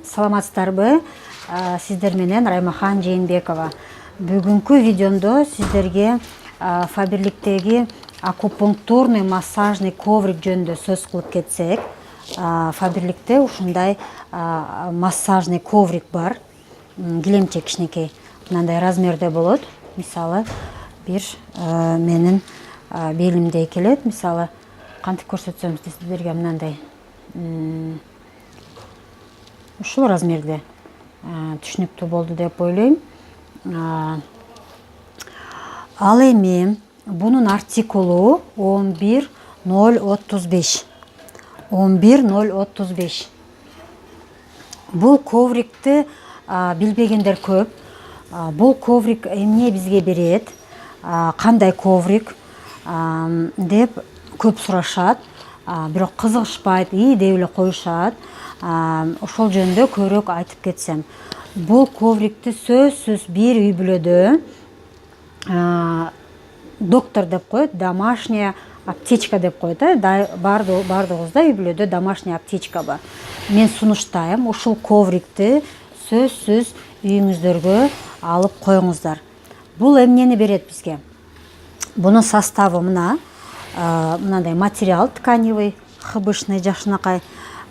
Саламатсыздарбы? Сиздер менен Раймахан Жээнбекова. Бүгүнкү видеомдо сиздерге Фаберликтеги акупунктурный массажный коврик жөнүндө сөз кылып кетсек. Фаберликте ушундай массажный коврик бар. Килемче кичинекей мындай размерде болот. Мисалы, бир менин белимдей келет. Мисалы, кантип көрсөтсөм сиздерге мындай ушул размерде түшүнүктүү болду деп ойлойм. Ал эми бунун артикулу 11035. 11035. Бул коврикти билбегендер көп. Бул коврик эмне бизге берет? Кандай коврик деп көп сурашат. Бирок кызыгышпайт, ии деп эле коюшат. Ошол жөнүндө көбүрөөк айтып кетсем. Бул коврикти сөзсүз бир үй бүлөдө доктор деп коет, домашняя аптечка деп коет. Бардыгыбызда үй бүлөдө домашняя аптечка бар. Мен сунуштайм, ушул коврикти сөзсүз үйүңүздөргө алып коюңуздар. Бул эмнени берет бизге? Бунун составы мынандай материал тканевый, хбшный жакшынакай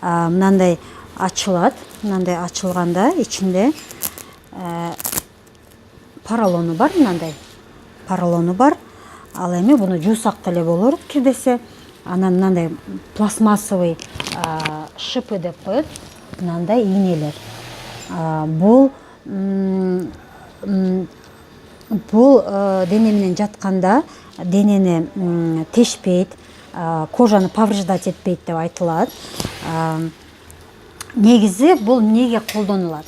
мынандай ачылат. Мынандай ачылганда ичинде поролону бар, мынандай поролону бар. Ал эми буну жуусак деле болор кирдесе. Анан мынандай пластмассовый шипы деп коет. Мынандай ийнелер. Бул дене менен жатканда денени тешпейт, кожаны повреждать этпейт деп айтылат. Негизи бул эмнеге колдонулат?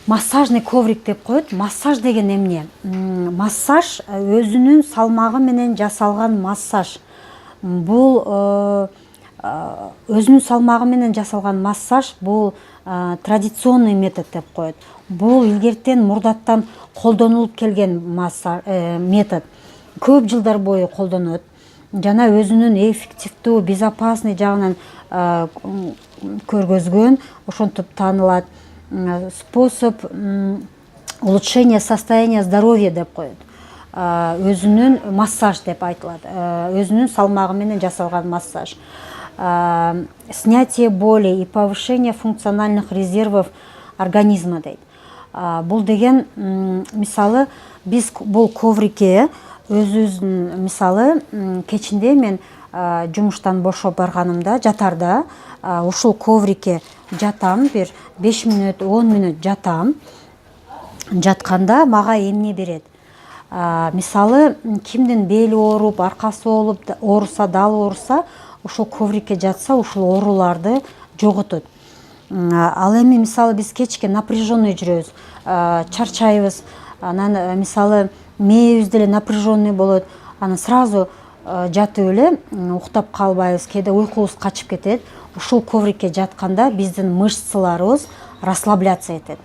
Массажный коврик деп коет. Массаж деген эмне? Массаж өзүнүн салмагы менен жасалган массаж. Бул өзүнүн салмагы менен жасалган массаж бул традиционный метод деп коет. Бул илгертен мурдаттан колдонулуп келген метод. Көп жылдар бою колдонот. Жана өзүнүн эффективдүү, безопасный жагынан көргөзгөн, ошентип таанылат. Способ улучшения состояния здоровья деп коет. Өзүнүн массаж деп айтылат. Өзүнүн салмагы менен жасалган массаж. Снятие боли и повышение функциональных резервов организма дейт. Бул деген мисалы биз бул коврикке өзүбүздүн мисалы кечинде мен жумуштан бошоп барганымда жатарда ушул коврикке жатам, бир 5 мүнөт 10 мүнөт жатам. Жатканда мага эмне берет? Мисалы кимдин бели ооруп, аркасы ооруса, дал ооруса, ушул коврикке жатса, ушул ооруларды жоготот. Ал эми мисалы биз кечке напряженный жүрөбүз, чарчайбыз. Анан мисалы мээбиз деле напряженный болот. Анан сразу жатып эле уктап калбайбыз, кээде уйкубуз качып кетет. Ушул коврикке жатканда биздин мышцаларыбыз расслабляться этет.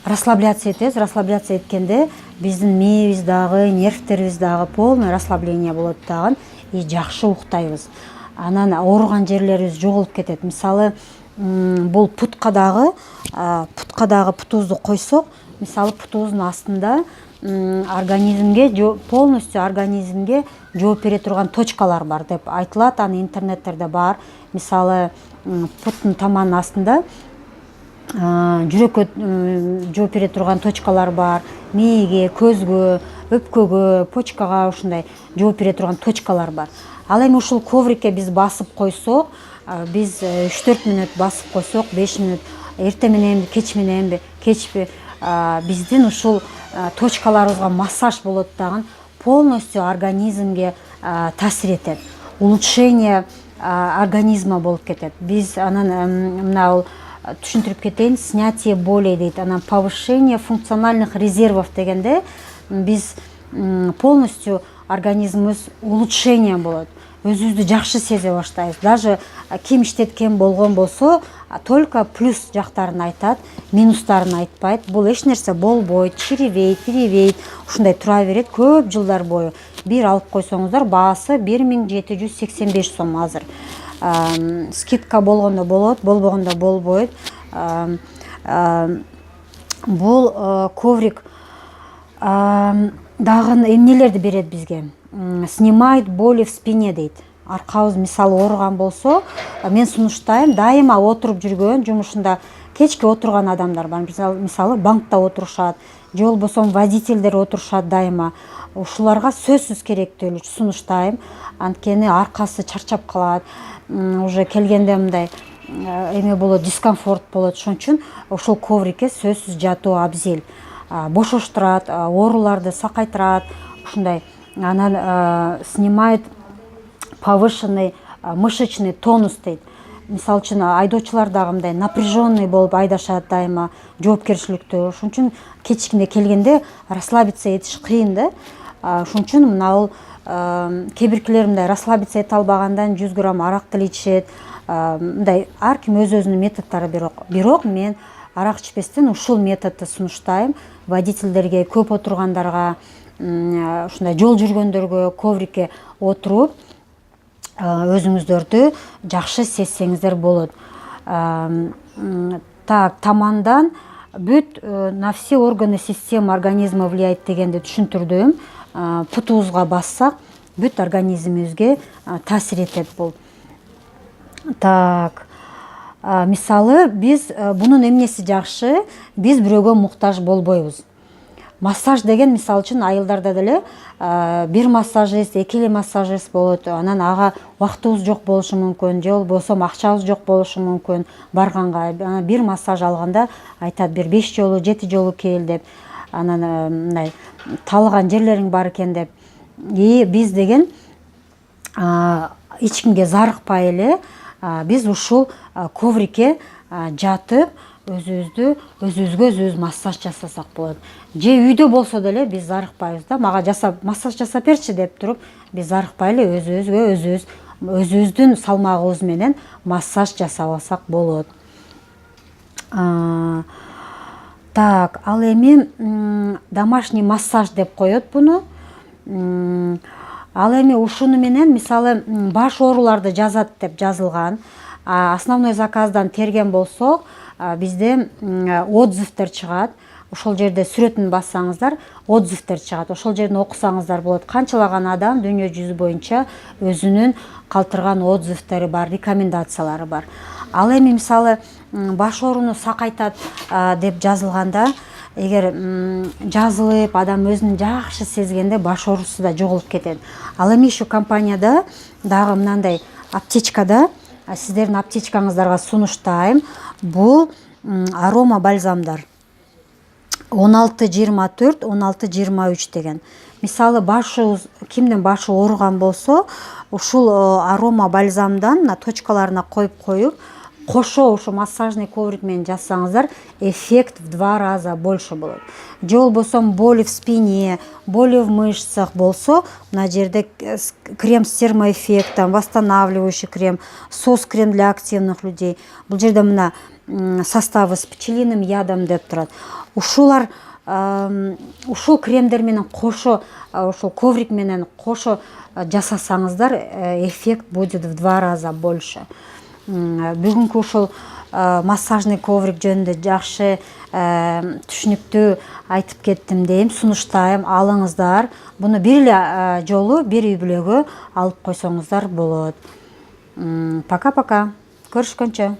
Расслабляться эткенде биздин мээбиз дагы, нервтерибиз дагы полный расслабление болот дагы, и жакшы уктайбыз. Анан ооруган жерлерибиз жоголуп кетет. Мисалы бул путка дагы путубузду койсок, мисалы путубуздун астында организмге полностью организмге жооп бере турган точкалар бар деп айтылат. Аны интернеттерде бар. Мисалы путтун таманын астында жүрөккө жооп бере турган точкалар бар. Мээге, көзгө, өпкөгө, почкага ушундай жооп бере турган точкалар бар. Ал эми ушул коврикке биз басып койсок, биз 3-4 мүнөт басып койсок, 5 мүнөт эрте мененби, кеч мененби, кечпи, биздин ушул точкаларыбызга массаж болот дагы, полностью организмге таасир этет. Улучшение организма болуп кетет. Биз анан мына түшүндүрүп кетейин, снятие боли дейт. Анан повышение функциональных резервов дегенде биз полностью организмибиз улучшение болот. Өзүбүздү жакшы сезе баштайбыз. Даже ким иштеткен болгон болсо, только плюс жактарын айтат, минустарын айтпайт. Бул эч нерсе болбойт, чирибейт, ушундай тура берет көп жылдар бою. Бир алып койсоңуздар, баасы 1785 сом азыр. Скидка болгондо болот, болбогондо болбойт. Бул коврик дагы эмнелерди берет бизге? Снимает боли в спине дейт. Аркабыз мисалы ооруган болсо, мен сунуштайм, дайыма отуруп жүргөн, жумушунда кечке отурган адамдар бар. Мисалы банкта отурушат, же болбосо водительдер отурушат дайыма. Ушуларга сөзсүз керектүү сунуштайм. Анткени аркасы чарчап калат, уже келгенде мындай эме болот, дискомфорт болот. Ошон үчүн ошол коврикке сөзсүз жатуу абзел. Бошоштурат, ооруларды сакайтырат, ушундай. Анан снимает повышенный мышечный тонус дейт. Мисалы үчүн айдоочулар дагы мындай напряженный болуп айдашат дайыма, жоопкерчиликтүү. Ошон үчүн кечкине келгенде расслабиться этиш кыйын да. Ошон үчүн мына кээ биркилер мындай расслабиться эте албагандан 100 грамм арак деле ичет. Мындай ар ким өз-өзүнүн методдору бирок мен арак ичпестен ушул методду сунуштайм. Водительдерге, көп отургандарга, ушундай жол жүргөндөргө коврикке отуруп өзүңүздөрдү жакшы сезсеңиздер болот. Так, тамандан бүт на все органы системы организма влияет дегенди түшүндүрдүм. Путубузга бассак, бүт организмибизге таасир этет бул. Так, мисалы биз бунун эмнеси жакшы? Биз бирөөгө муктаж болбойбуз. Массаж деген мисалы үчүн айылдарда деле бир массажист, эки массажист болот. Анан ага убактыбыз жок болушу мүмкүн, же болбосо акчабыз жок болушу мүмкүн. Барганга бир массаж алганда айтат, бир 5 жолу, 7 жолу кел деп. Анан мындай таалган жерлериң бар экен деп. Биз деген эч кимге зарыкпай эле биз ушул коврикке жатып өзүбүзгө массаж жасасак болот. Же үйдө болсо деле биз зарыкпайбыз да, мага массаж жасап берчи деп туруп, биз зарыкпай эле өзүбүздүн салмагыбыз менен массаж жасап алсак болот. Так, ал эми домашний массаж деп коет буну. Ал эми ушуну менен мисалы баш ооруларды жазат деп жазылган. Основной заказдан терген болсок, бизде отзывтер чыгат. Ошол жерде сүрөтүн бассаңыздар, отзывтер чыгат. Ошол жерден окусаңыздар болот. Канчалаган адам дүйнө жүзү боюнча өзүнүн калтырган отзывтери бар, рекомендациялары бар. Ал эми мисалы баш ооруну сакайтат деп жазылганда, эгер жазылып адам өзүн жакшы сезгенде баш оорусу да жоголуп кетет. Ал эми ушу компанияда дагы мындай аптечкада, сиздердин аптечкаңыздарга сунуштайм. Бул арома бальзамдар. 16-24, 16-23 деген. Мисалы кимдин башы ооруган болсо, ушул арома бальзамдан точкаларына коюп, кошо ушу массажный коврик менен жассаңыздар, эффект в 2 раза больше болот. Же болбосо боли в спине, боли в мышцах болсо, мына жерде крем с термоэффектом, восстанавливающий крем, сос крем для активных людей. Бул жерде мына составы с пчелиным ядом деп турат. Ушул кремдер менен кошо, ушул коврик менен кошо жасасаңыздар, эффект будет в 2 раза больше. Бүгүнкү ушул массажный коврик жөнүндө жакшы түшүнүктүү айтып кеттим дейм, сунуштайм, алыңыздар. Буну бир эле жолу бир үй бүлөгө алып койсоңуздар болот. Пока-пока. Көрүшкөнчө.